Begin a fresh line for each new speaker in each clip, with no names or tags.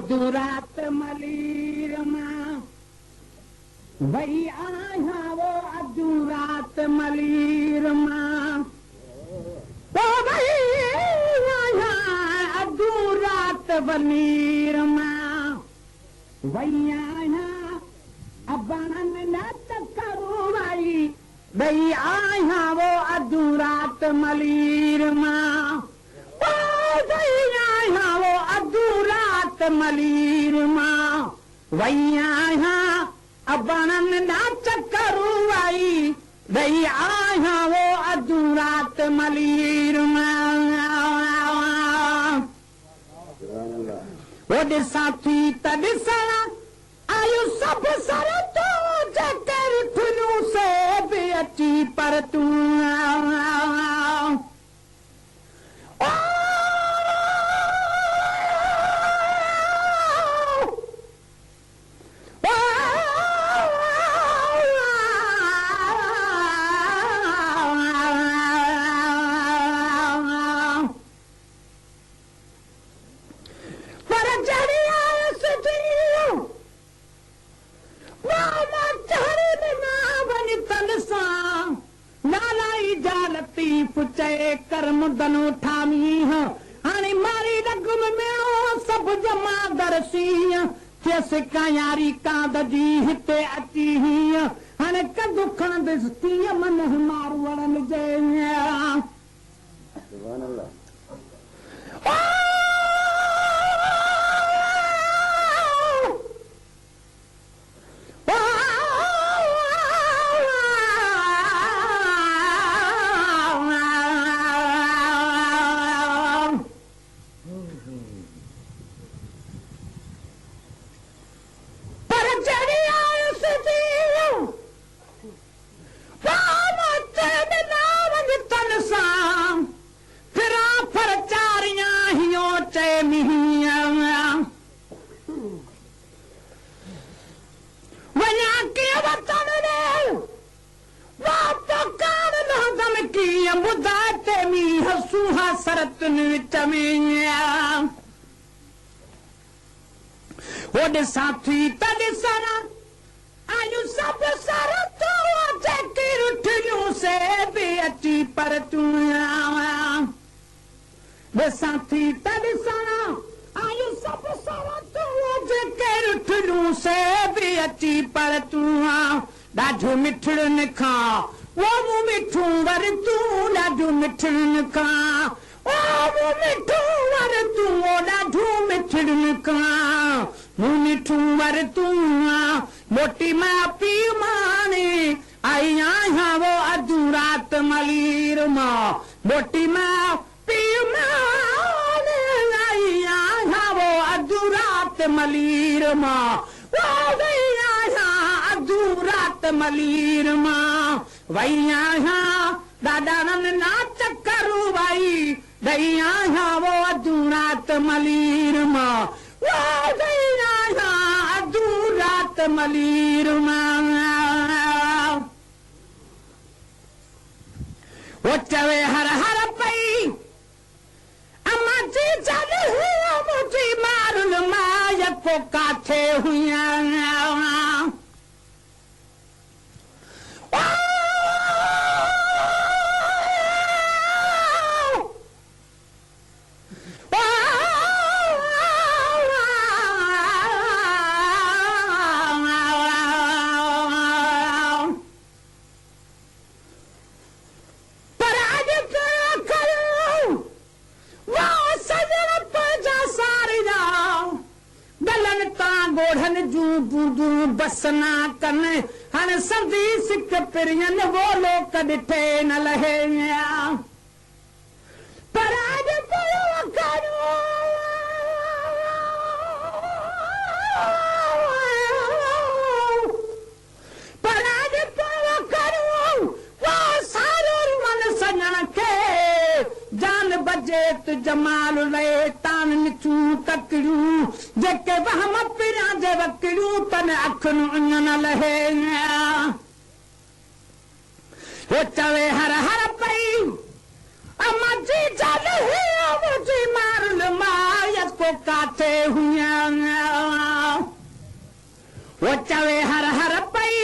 अधु रात मलीर मां वही आया वो अधु रात मलीर मां तो वही आया अधु रात वलीर मां वही आया अबान नात करो भाई वही आया वो अधु रात मलीर मां वही आया वो अधु रात मलीर मां वही आया अबान नात करो भाई वही आया वो अधु रात मलीर मां वो ॾिसां थी त ॾिसण आयो सब सर तो जकर थुनू से भी अची पर तू कर्म दनो ठामी हाणे मारी रगम में सब जमा दरसी थियसि कायारी कांद जी हिते अची हीअं हाणे कदु खणंदसि तीअं मन मारू वणनि जे साथी तॾिसण आयु सब सर तो जेके रुठियूं से भी अची पर तूं साथी तॾिसण आयु सब सर तो जेके रुठियूं से भी अची पर तूं ॾाढो मिठड़ुनि खां वो मूं मिठूं वर तूं ॾाढो मिठड़ुनि खां वो मिठूं वर तूं ॾाढो मिठड़ुनि खां मूं मिठूं वर तूं मोटी मां पी माने आई आहियां वो अधु रात मलीर मां मोटी मां पी माने आई आहियां वो अधु रात मलीर मां वही आहियां अधु रात मलीर मां वही आहियां ॾाढा नाच करू भाई दई आहियां वो अधु रात मलीर मां वही आहियां अधु रात मलीर मां वो चवे हर हर पई अम्मा जी चल हुआ मुझी मारुल माया को काथे हुआ बसना कन हाणे सर्दी सिक पिरियन वो लोक ॾिठे न लहे पर अॼु पियो करो पर अॼु पियो करो वो सारो मन सजण खे जान बजे त जमाल लहे तान निचूं तकड़ियूं जेके वहम पिरियां जे वकड़ियूं तन अखियूं अञ न लहे वो चवे हर हर पई अम्मा जी चल मुझी मारुल मायत को काथे हुआ वो चवे हर हर पई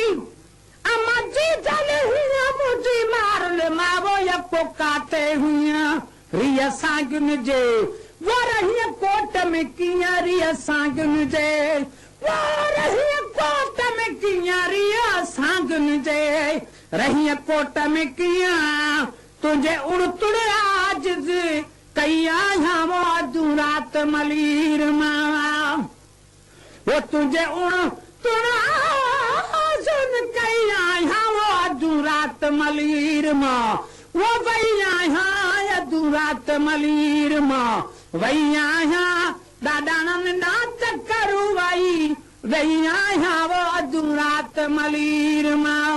अम्मा जी चले हुआ मुझी मार ले मावो या पोकाते हुआ रिया सांगन जे वो रही कोट में किया रिया सांगन जे वो रही कोट में किया रिया सांगन जे रही कोट में किया तुझे उड़ तुड़ आज कैया वो अधू रात मलीर माँ वो तुझे उड़ तुड़ सुन कैया वो अधू रात मलीर माँ वो भैया अधू रात मलीर माँ भैया दादा नाच करू भाई भैया वो अधू रात मलीर माँ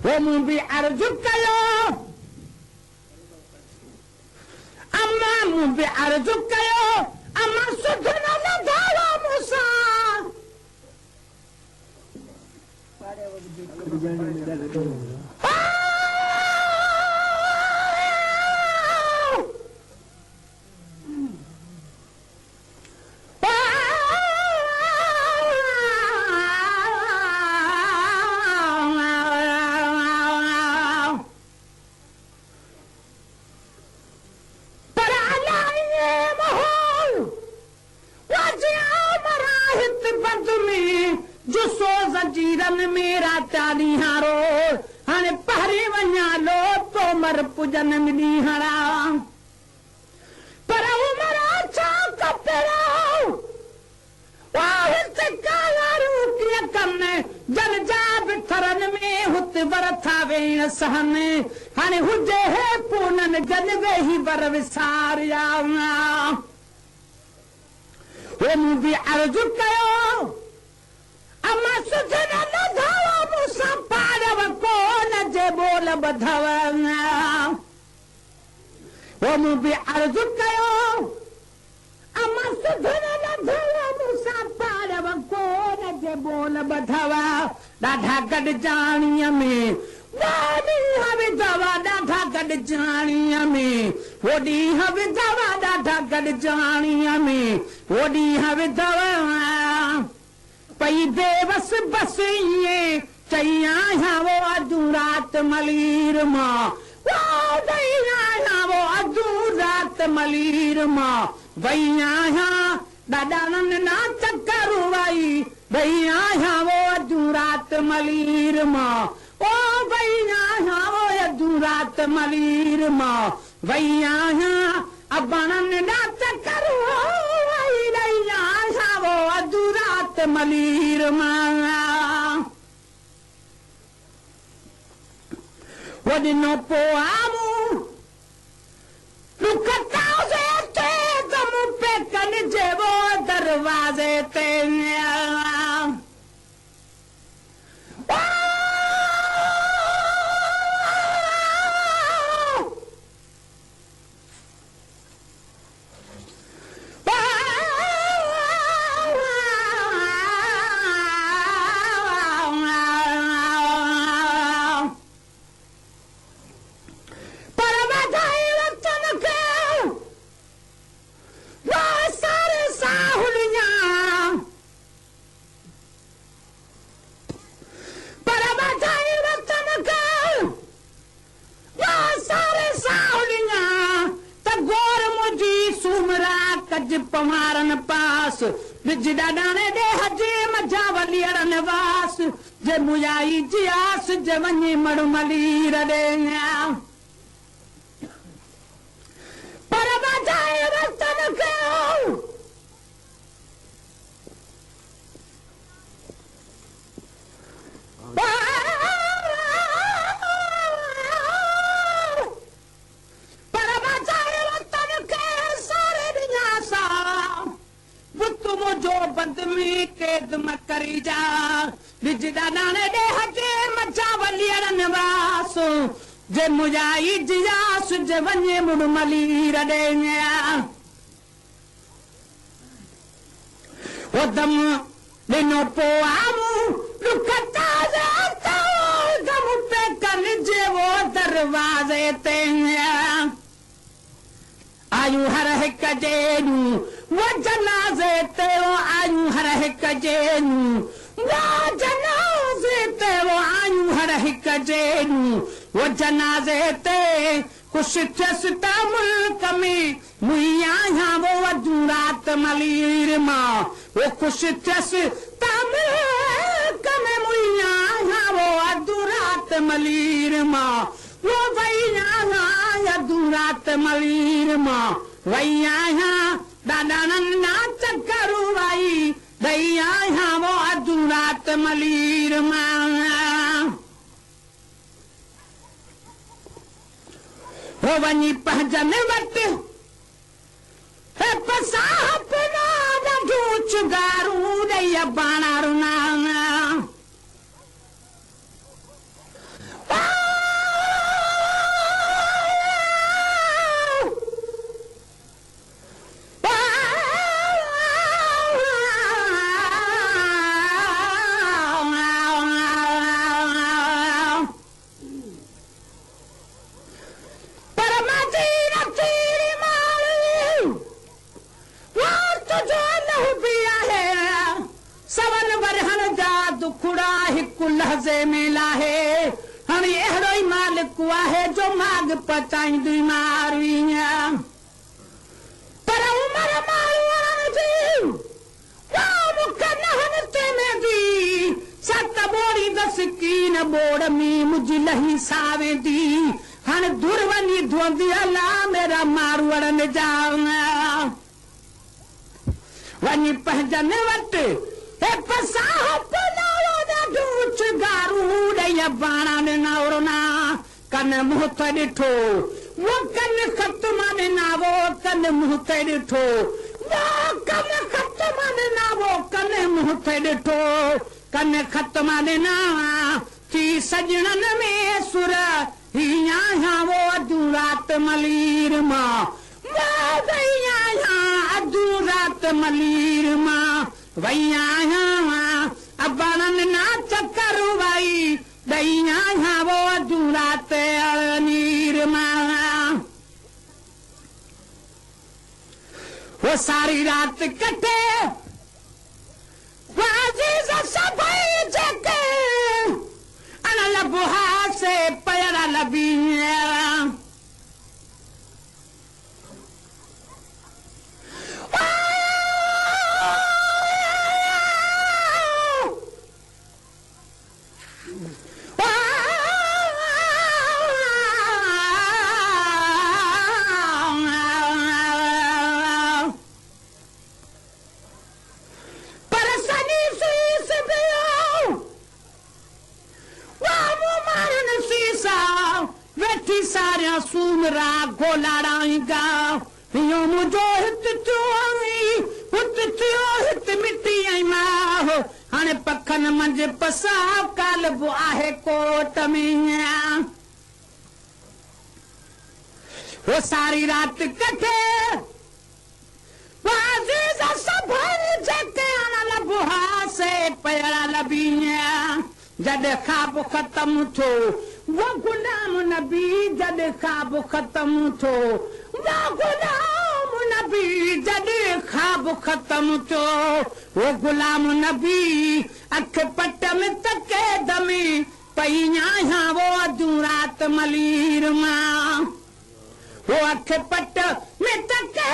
वो मुंह भी अर्ज कयो अम्मा मुंह भी अर्ज कयो अम्मा सुधना न धावा मूसा जीरन मेरा चाली हारो हाने पहरे वञा लो तो मर पुजन मिली हरा पर उमरा छा कपड़ो वाह ते कालारू के कन्ने जन जा बिथरन में हुत वरथा वेण सहन हाने हुजे है पूनन जन वेही बर विसार यावना वो मुबी अर्ज कयो अम्मा सुधना न धावा मूसा पाड़व कोन जे बोल बधवना वो मुबी अर्ज कयो अम्मा सुधना न धावा मूसा पाड़व कोन जे बोल बधवा ॾाढा गॾ जाणीअ में वानी हवे दवा ॾाढा गॾ जाणीअ में वो ॾींहं विधवा ॾाढा गॾ जाणीअ में वो ॾींहं विधवा पई बेबस बस ये चैया वो अधू रात मलीर माँ वो दैया वो अधू रात मलीर माँ भैया दादा नाच करू भाई भैया वो अधू रात मलीर माँ ओ भैया वो अधू रात मलीर माँ भैया अबणन नाच करू वो अधू रात मलीर मां वो दिनों पो आमू लुकता से ते दम पे कन जे वो दरवाजे ते पमारन पास बिजड़ा डाने दे हजे मजा वलियरन वास जे मुयाई जियास जे वनी मड़मली रडे पर बजाए रतन के जो बंद में कैद म करी जा बिजड़ा डाने दे हजे मचा वलियरन वास जे मुजाई जियास जे वने मुड़मली रडे वो दम दिनो पो आमू लुकता जाता गम पे कन जे वो दरवाजे ते आयूं हर हिक जेनू वो जनाज़े ते वो आयूं हर हिक जेनू वो जनाज़े ते वो आयूं हर हिक जेनू वो जनाज़े ते कुछ थियसि त मुल्क में मुइया यहाँ वो अधूं रात मलीर मां वो कुछ थियसि त मुल्क में मुइया यहाँ वो अधूं रात मलीर मां वो वही यहाँ अधूं रात मलीर मां वही यहाँ दादा नन्ना चक्करू भाई दैया यहाँ वो अधूं रात मलीर मां वो वनी पहजन वट है पसाप ना ढूंच गारू दैया बाणा रुना लहज़े में लाहे हम अहिड़ो ई मालिक आहे जो माग पचाईंदी मारुईं पर उमर मारुआण जी नहनते में दी सत बोड़ी दस कीन बोड़ में मुझी लही सावे दी हाणे धुर वञी धोंदी अला मेरा मारुअड़ में जाऊं वञी पंहिंजन वटि गारू ॾेई बाणा ॾिना उड़ना कन मुंह ते ॾिठो वो कन ख़त्म ॾिना वो कन मुंह ते ॾिठो वो कन ख़त्म ॾिना वो कन मुंह ते ॾिठो कन ख़त्म ॾिना थी सजणन में सुर हीअं यहाँ वो अधूं रात मलीर मां वो वई आहियां अधूं रात मलीर मां वई आहियां अबाणनि ना चक्कर भाई दैया यहाँ वो अधूं रात नीर मां वो सारी रात कटे वो अजीज सभई जगे अन लबुहा से पैरा लबी सारिया सूमरा गोलाड़ाईंगा यो मुझो हित थियो आई हुत थियो हित मिटी आई मां हाणे पखन मंझि पसा कालबो आहे कोट में वो सारी रात कटे वाजीज़ सभई जके अन लबुहा से पैरा लबी जद ख्वाब खत्म थो वो गुलाम नबी जद ख्वाब खत्म थो वो गुलाम नबी जद ख्वाब खत्म थो वो गुलाम नबी अख पट में तके दमी पईया यहाँ वो अधूं रात मलीर मां वो अख पट में तके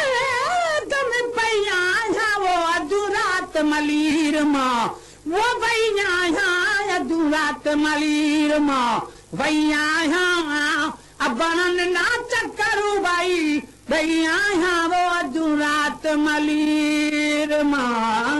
दमी पईया यहाँ वो अधूं रात मलीर मां वो वैया यहाँ अधूं रात मलीर मां वैया यहाँ अबाणनि ना चक्करू भाई दैया यहाँ वो अधूं रात मलीर मां